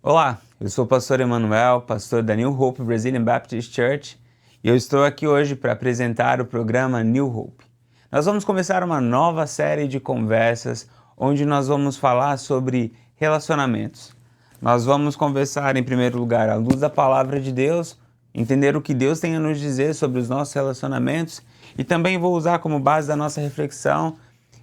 Olá, eu sou o pastor Emanuel, pastor da New Hope Brazilian Baptist Church, e eu estou aqui hoje para apresentar o programa New Hope. Nós vamos começar uma nova série de conversas onde nós vamos falar sobre relacionamentos. Nós vamos conversar, em primeiro lugar, à luz da palavra de Deus, entender o que Deus tem a nos dizer sobre os nossos relacionamentos, e também vou usar como base da nossa reflexão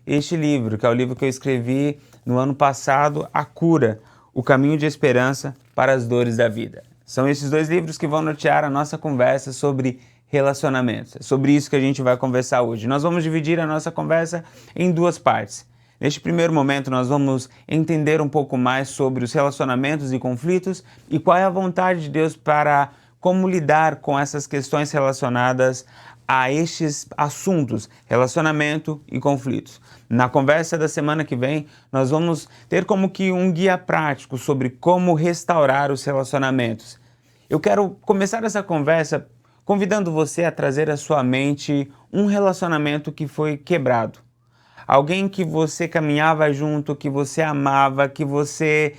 este livro, que é o livro que eu escrevi no ano passado, A Cura, o Caminho de Esperança para as Dores da Vida. São esses dois livros que vão nortear a nossa conversa sobre relacionamentos. É sobre isso que a gente vai conversar hoje. Nós vamos dividir a nossa conversa em duas partes. Neste primeiro momento, nós vamos entender um pouco mais sobre os relacionamentos e conflitos e qual é a vontade de Deus para como lidar com essas questões relacionadas a estes assuntos, relacionamento e conflitos. Na conversa da semana que vem, nós vamos ter como que um guia prático sobre como restaurar os relacionamentos. Eu quero começar essa conversa convidando você a trazer à sua mente um relacionamento que foi quebrado. Alguém que você caminhava junto, que você amava, que você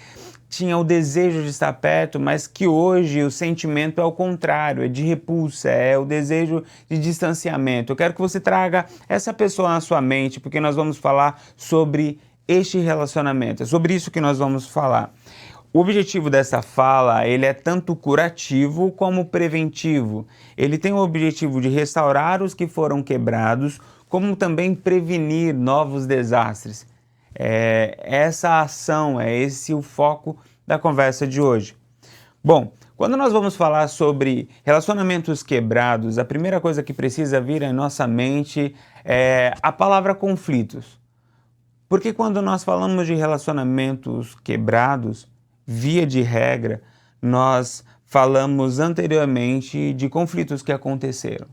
tinha o desejo de estar perto, mas que hoje o sentimento é o contrário, é de repulsa, é o desejo de distanciamento. Eu quero que você traga essa pessoa na sua mente, porque nós vamos falar sobre este relacionamento, é sobre isso que nós vamos falar. O objetivo dessa fala, ele é tanto curativo como preventivo. Ele tem o objetivo de restaurar os que foram quebrados, como também prevenir novos desastres. Essa ação, é esse o foco da conversa de hoje. Bom, quando nós vamos falar sobre relacionamentos quebrados, a primeira coisa que precisa vir em nossa mente é a palavra conflitos. Porque quando nós falamos de relacionamentos quebrados, via de regra, nós falamos anteriormente de conflitos que aconteceram.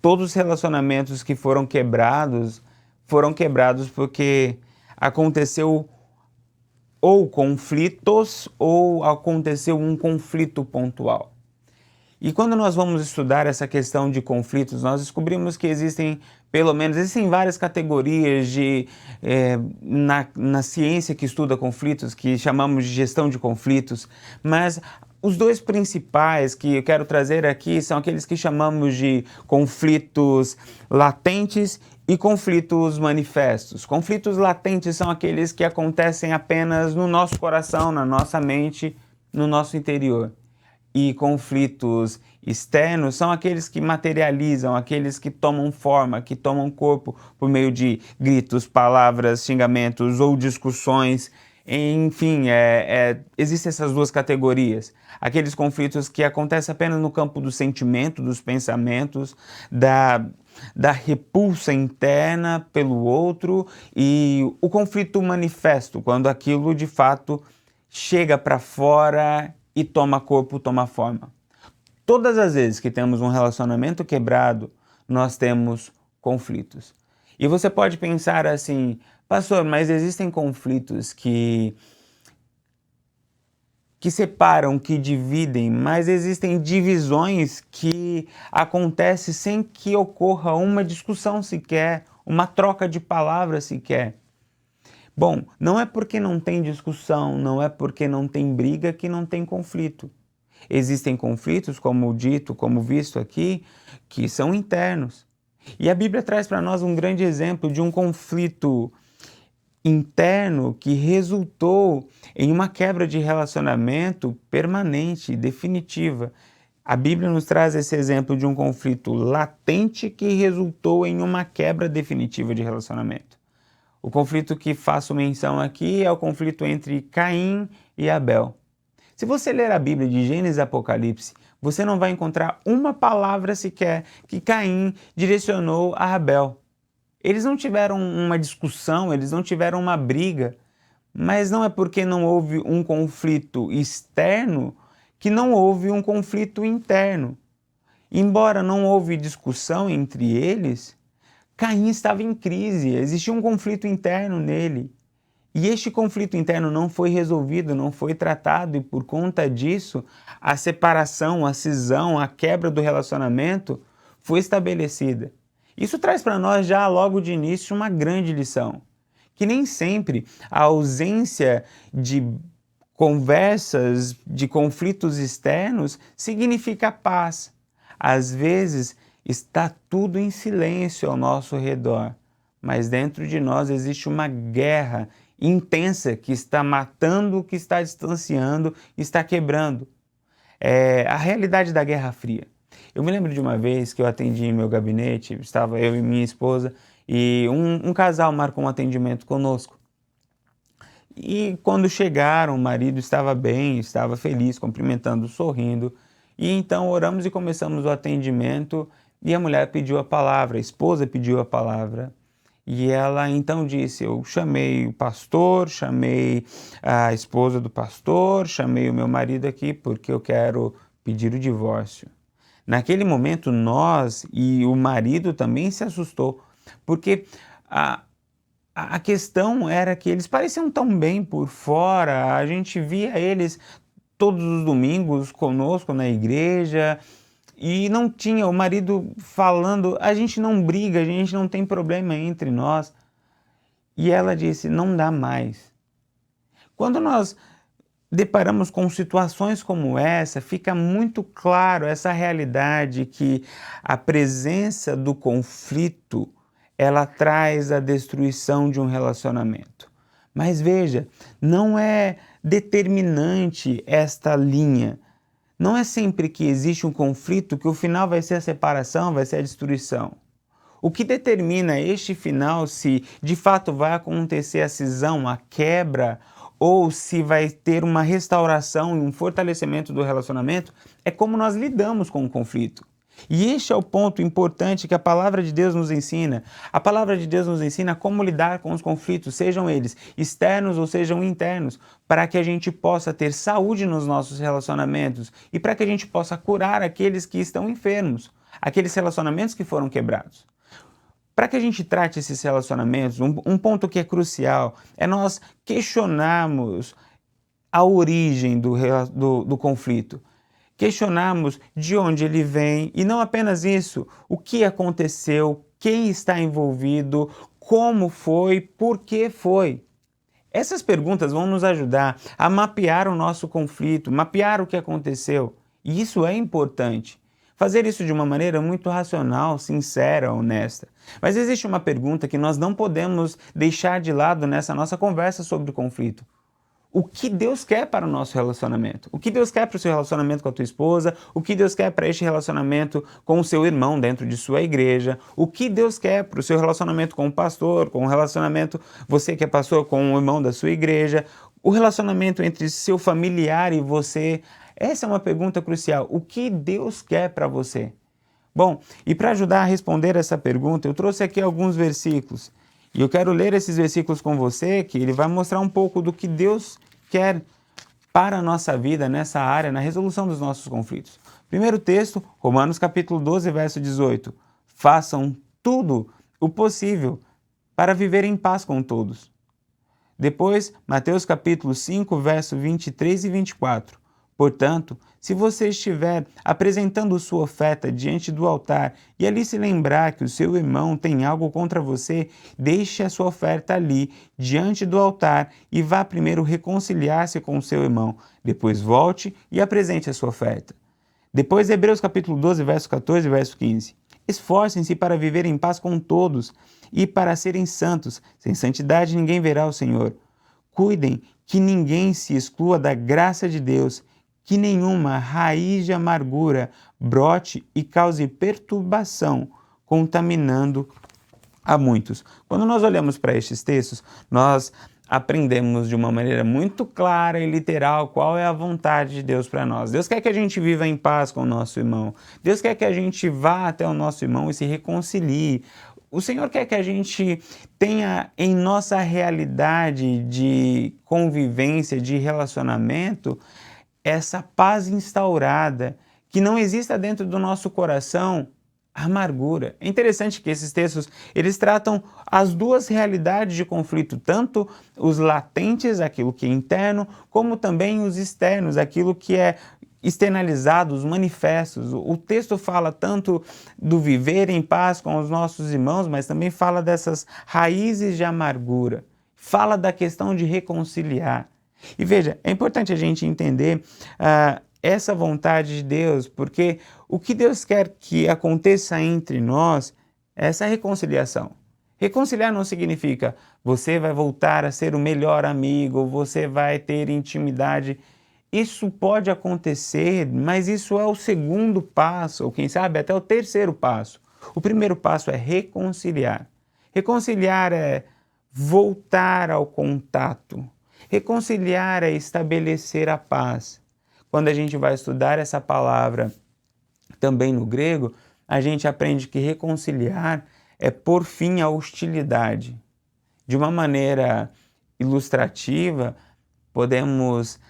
Todos os relacionamentos que foram quebrados porque aconteceu ou conflitos ou aconteceu um conflito pontual. E quando nós vamos estudar essa questão de conflitos, nós descobrimos que existem várias categorias na ciência que estuda conflitos, que chamamos de gestão de conflitos, mas os dois principais que eu quero trazer aqui são aqueles que chamamos de conflitos latentes e conflitos manifestos. Conflitos latentes são aqueles que acontecem apenas no nosso coração, na nossa mente, no nosso interior. E conflitos externos são aqueles que materializam, aqueles que tomam forma, que tomam corpo por meio de gritos, palavras, xingamentos ou discussões. Enfim, existem essas duas categorias. Aqueles conflitos que acontecem apenas no campo do sentimento, dos pensamentos, da repulsa interna pelo outro, e o conflito manifesto, quando aquilo de fato chega para fora e toma corpo, toma forma. Todas as vezes que temos um relacionamento quebrado, nós temos conflitos. E você pode pensar assim, pastor, mas existem conflitos que separam, que dividem, mas existem divisões que acontecem sem que ocorra uma discussão sequer, uma troca de palavras sequer. Bom, não é porque não tem discussão, não é porque não tem briga que não tem conflito. Existem conflitos, como dito, como visto aqui, que são internos. E a Bíblia traz para nós um grande exemplo de um conflito interno que resultou em uma quebra de relacionamento permanente, definitiva. A Bíblia nos traz esse exemplo de um conflito latente que resultou em uma quebra definitiva de relacionamento. O conflito que faço menção aqui é o conflito entre Caim e Abel. Se você ler a Bíblia de Gênesis e Apocalipse, você não vai encontrar uma palavra sequer que Caim direcionou a Abel. Eles não tiveram uma discussão, eles não tiveram uma briga, mas não é porque não houve um conflito externo que não houve um conflito interno. Embora não houve discussão entre eles, Caim estava em crise, existia um conflito interno nele. E este conflito interno não foi resolvido, não foi tratado, e por conta disso, a separação, a cisão, a quebra do relacionamento foi estabelecida. Isso traz para nós já logo de início uma grande lição, que nem sempre a ausência de conversas de conflitos externos significa paz. Às vezes está tudo em silêncio ao nosso redor, mas dentro de nós existe uma guerra intensa que está matando, que está distanciando, está quebrando. É a realidade da Guerra Fria. Eu me lembro de uma vez que eu atendi em meu gabinete, estava eu e minha esposa, e um casal marcou um atendimento conosco. E quando chegaram, o marido estava bem, estava feliz, cumprimentando, sorrindo. E então oramos e começamos o atendimento e a mulher pediu a palavra, a esposa pediu a palavra. E ela então disse, eu chamei o pastor, chamei a esposa do pastor, chamei o meu marido aqui porque eu quero pedir o divórcio. Naquele momento nós e o marido também se assustou, porque a questão era que eles pareciam tão bem por fora, a gente via eles todos os domingos conosco na igreja e não tinha o marido falando, a gente não briga, a gente não tem problema entre nós. E ela disse, não dá mais. Quando nós deparamos com situações como essa, fica muito claro essa realidade que a presença do conflito ela traz a destruição de um relacionamento. Mas veja, não é determinante esta linha. Não é sempre que existe um conflito que o final vai ser a separação, vai ser a destruição. O que determina este final, se de fato vai acontecer a cisão, a quebra, ou se vai ter uma restauração e um fortalecimento do relacionamento, é como nós lidamos com o conflito. E este é o ponto importante que a palavra de Deus nos ensina. A palavra de Deus nos ensina como lidar com os conflitos, sejam eles externos ou sejam internos, para que a gente possa ter saúde nos nossos relacionamentos e para que a gente possa curar aqueles que estão enfermos, aqueles relacionamentos que foram quebrados. Para que a gente trate esses relacionamentos, um ponto que é crucial é nós questionarmos a origem do conflito. Questionarmos de onde ele vem e não apenas isso, o que aconteceu, quem está envolvido, como foi, por que foi. Essas perguntas vão nos ajudar a mapear o nosso conflito, mapear o que aconteceu. E isso é importante. Fazer isso de uma maneira muito racional, sincera, honesta. Mas existe uma pergunta que nós não podemos deixar de lado nessa nossa conversa sobre o conflito. O que Deus quer para o nosso relacionamento? O que Deus quer para o seu relacionamento com a tua esposa? O que Deus quer para este relacionamento com o seu irmão dentro de sua igreja? O que Deus quer para o seu relacionamento com o pastor, com o relacionamento, você que é pastor, com o irmão da sua igreja? O relacionamento entre seu familiar e você? Essa é uma pergunta crucial. O que Deus quer para você? Bom, e para ajudar a responder essa pergunta, eu trouxe aqui alguns versículos. E eu quero ler esses versículos com você, que ele vai mostrar um pouco do que Deus quer para a nossa vida nessa área, na resolução dos nossos conflitos. Primeiro texto, Romanos capítulo 12, verso 18. Façam tudo o possível para viver em paz com todos. Depois, Mateus capítulo 5, verso 23 e 24. Portanto, se você estiver apresentando sua oferta diante do altar e ali se lembrar que o seu irmão tem algo contra você, deixe a sua oferta ali, diante do altar, e vá primeiro reconciliar-se com o seu irmão. Depois volte e apresente a sua oferta. Depois, Hebreus capítulo 12, verso 14 e verso 15. Esforcem-se para viver em paz com todos e para serem santos. Sem santidade ninguém verá o Senhor. Cuidem que ninguém se exclua da graça de Deus, que nenhuma raiz de amargura brote e cause perturbação, contaminando a muitos. Quando nós olhamos para estes textos, nós aprendemos de uma maneira muito clara e literal qual é a vontade de Deus para nós. Deus quer que a gente viva em paz com o nosso irmão. Deus quer que a gente vá até o nosso irmão e se reconcilie. O Senhor quer que a gente tenha em nossa realidade de convivência, de relacionamento, essa paz instaurada, que não exista dentro do nosso coração amargura. É interessante que esses textos, eles tratam as duas realidades de conflito, tanto os latentes, aquilo que é interno, como também os externos, aquilo que é externalizado, os manifestos. O texto fala tanto do viver em paz com os nossos irmãos, mas também fala dessas raízes de amargura. Fala da questão de reconciliar. E veja, é importante a gente entender essa vontade de Deus, porque o que Deus quer que aconteça entre nós é essa reconciliação. Reconciliar não significa você vai voltar a ser o melhor amigo, você vai ter intimidade. Isso pode acontecer, mas isso é o segundo passo, ou quem sabe até o terceiro passo. O primeiro passo é reconciliar. Reconciliar é voltar ao contato. Reconciliar é estabelecer a paz. Quando a gente vai estudar essa palavra também no grego, a gente aprende que reconciliar é pôr fim à hostilidade. De uma maneira ilustrativa, podemos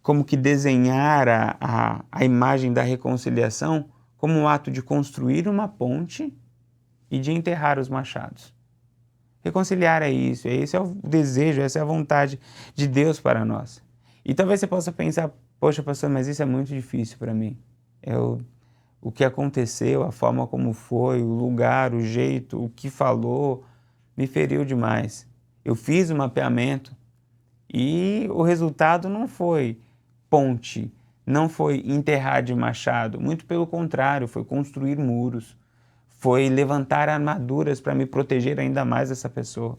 como que desenhar a imagem da reconciliação como um ato de construir uma ponte e de enterrar os machados. Reconciliar é isso, esse é o desejo, essa é a vontade de Deus para nós. E talvez você possa pensar, poxa pastor, mas isso é muito difícil para mim. O que aconteceu, a forma como foi, o lugar, o jeito, o que falou, me feriu demais. Eu fiz o mapeamento e o resultado não foi ponte, não foi enterrar de machado, muito pelo contrário, foi construir muros, foi levantar armaduras para me proteger ainda mais dessa pessoa.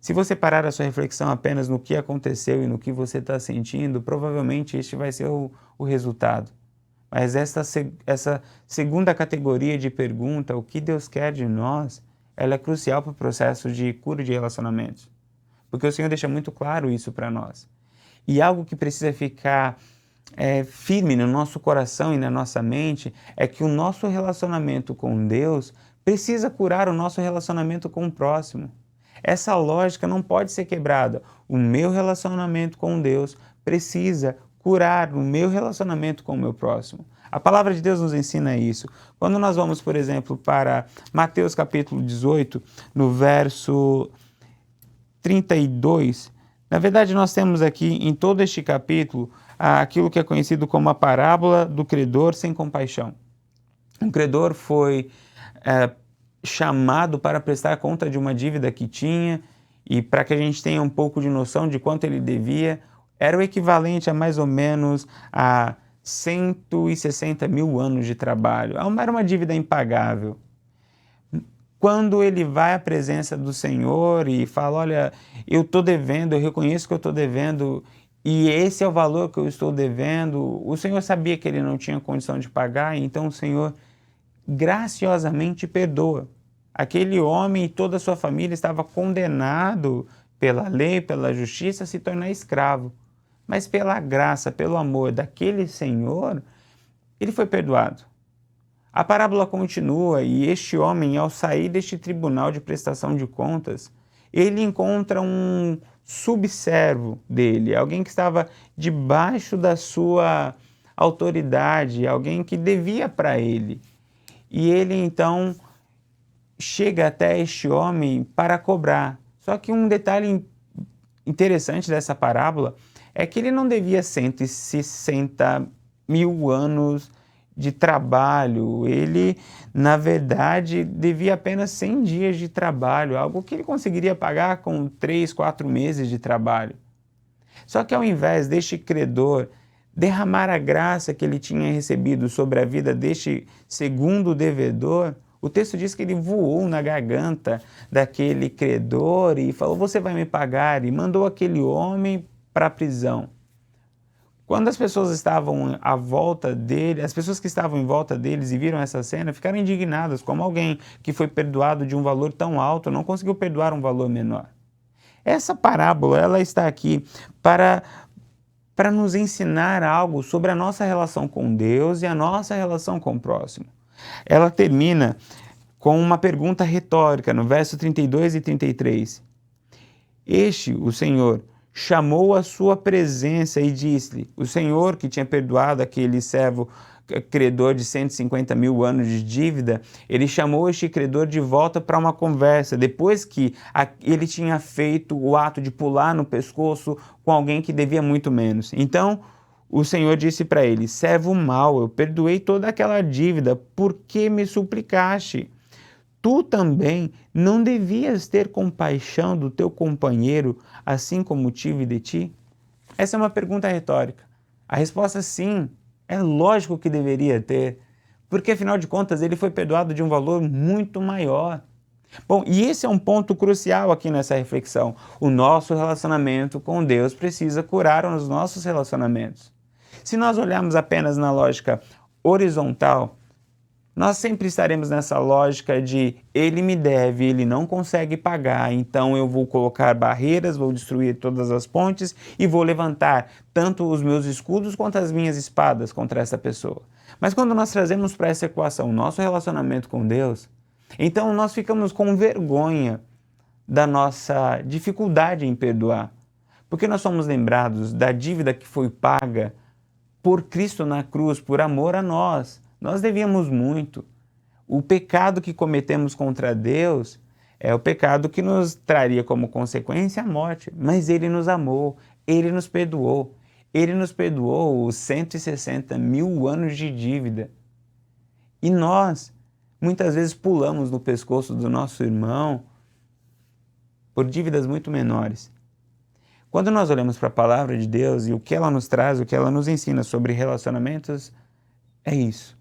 Se você parar a sua reflexão apenas no que aconteceu e no que você está sentindo, provavelmente este vai ser o resultado. Mas essa segunda categoria de pergunta, o que Deus quer de nós, ela é crucial para o processo de cura de relacionamentos. Porque o Senhor deixa muito claro isso para nós. E algo que precisa ficar firme no nosso coração e na nossa mente é que o nosso relacionamento com Deus precisa curar o nosso relacionamento com o próximo. Essa lógica não pode ser quebrada. O meu relacionamento com Deus precisa curar o meu relacionamento com o meu próximo. A palavra de Deus nos ensina isso. Quando nós vamos, por exemplo, para Mateus capítulo 18, no verso 32, na verdade nós temos aqui em todo este capítulo aquilo que é conhecido como a parábola do credor sem compaixão. Um credor foi chamado para prestar conta de uma dívida que tinha, e para que a gente tenha um pouco de noção de quanto ele devia, era o equivalente a mais ou menos a 160 mil anos de trabalho. Era uma dívida impagável. Quando ele vai à presença do Senhor e fala, olha, eu estou devendo, eu reconheço que eu estou devendo, e esse é o valor que eu estou devendo, o Senhor sabia que ele não tinha condição de pagar, então o Senhor graciosamente perdoa. Aquele homem e toda a sua família estava condenado pela lei, pela justiça, a se tornar escravo. Mas pela graça, pelo amor daquele Senhor, ele foi perdoado. A parábola continua e este homem, ao sair deste tribunal de prestação de contas, ele encontra um subservo dele, alguém que estava debaixo da sua autoridade, alguém que devia para ele. E ele então chega até este homem para cobrar. Só que um detalhe interessante dessa parábola é que ele não devia 160 mil anos de trabalho, ele, na verdade, devia apenas 100 dias de trabalho, algo que ele conseguiria pagar com 3, 4 meses de trabalho. Só que ao invés deste credor derramar a graça que ele tinha recebido sobre a vida deste segundo devedor, o texto diz que ele voou na garganta daquele credor e falou, você vai me pagar, e mandou aquele homem para a prisão. Quando as pessoas estavam à volta dele, as pessoas que estavam em volta deles e viram essa cena, ficaram indignadas, como alguém que foi perdoado de um valor tão alto não conseguiu perdoar um valor menor. Essa parábola, ela está aqui para nos ensinar algo sobre a nossa relação com Deus e a nossa relação com o próximo. Ela termina com uma pergunta retórica, no verso 32 e 33. O Senhor, chamou a sua presença e disse-lhe, o Senhor que tinha perdoado aquele servo credor de 150 mil anos de dívida, ele chamou este credor de volta para uma conversa, depois que ele tinha feito o ato de pular no pescoço com alguém que devia muito menos. Então, o Senhor disse para ele, servo mau, eu perdoei toda aquela dívida, por que me suplicaste? tu também não devias ter compaixão do teu companheiro, assim como tive de ti? Essa é uma pergunta retórica. A resposta sim, é lógico que deveria ter, porque afinal de contas ele foi perdoado de um valor muito maior. Bom, e esse é um ponto crucial aqui nessa reflexão. O nosso relacionamento com Deus precisa curar os nossos relacionamentos. Se nós olharmos apenas na lógica horizontal, nós sempre estaremos nessa lógica de ele me deve, ele não consegue pagar, então eu vou colocar barreiras, vou destruir todas as pontes e vou levantar tanto os meus escudos quanto as minhas espadas contra essa pessoa. Mas quando nós trazemos para essa equação o nosso relacionamento com Deus, então nós ficamos com vergonha da nossa dificuldade em perdoar, porque nós somos lembrados da dívida que foi paga por Cristo na cruz, por amor a nós. Nós devíamos muito. O pecado que cometemos contra Deus é o pecado que nos traria como consequência a morte, mas Ele nos amou, Ele nos perdoou. Ele nos perdoou os 160 mil anos de dívida. E nós, muitas vezes, pulamos no pescoço do nosso irmão por dívidas muito menores. Quando nós olhamos para a palavra de Deus e o que ela nos traz, o que ela nos ensina sobre relacionamentos, é isso.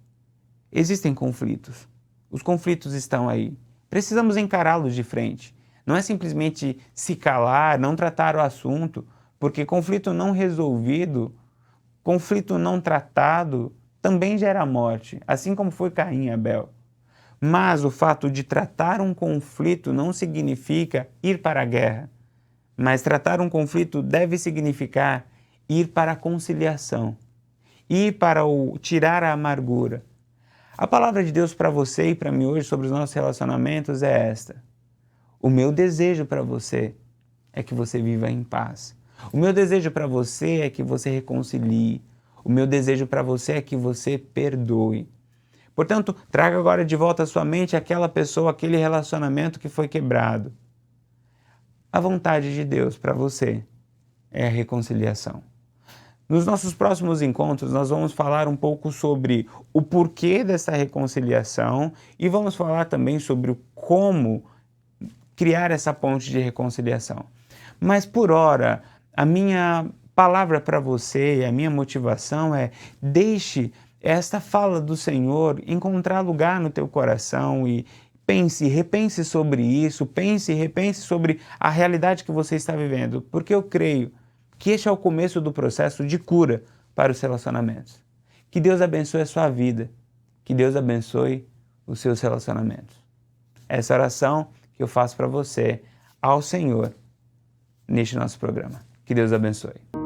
Existem conflitos. Os conflitos estão aí. Precisamos encará-los de frente. Não é simplesmente se calar, não tratar o assunto, porque conflito não resolvido, conflito não tratado, também gera morte, assim como foi Caim e Abel. Mas o fato de tratar um conflito não significa ir para a guerra. Mas tratar um conflito deve significar ir para a conciliação, ir para tirar a amargura. A palavra de Deus para você e para mim hoje sobre os nossos relacionamentos é esta. O meu desejo para você é que você viva em paz. O meu desejo para você é que você reconcilie. O meu desejo para você é que você perdoe. Portanto, traga agora de volta à sua mente aquela pessoa, aquele relacionamento que foi quebrado. A vontade de Deus para você é a reconciliação. Nos nossos próximos encontros, nós vamos falar um pouco sobre o porquê dessa reconciliação e vamos falar também sobre como criar essa ponte de reconciliação. Mas, por ora, a minha palavra para você e a minha motivação é: deixe esta fala do Senhor encontrar lugar no teu coração e repense sobre isso, repense sobre a realidade que você está vivendo, porque eu creio que este é o começo do processo de cura para os relacionamentos. Que Deus abençoe a sua vida, que Deus abençoe os seus relacionamentos. Essa oração que eu faço para você, ao Senhor, neste nosso programa. Que Deus abençoe.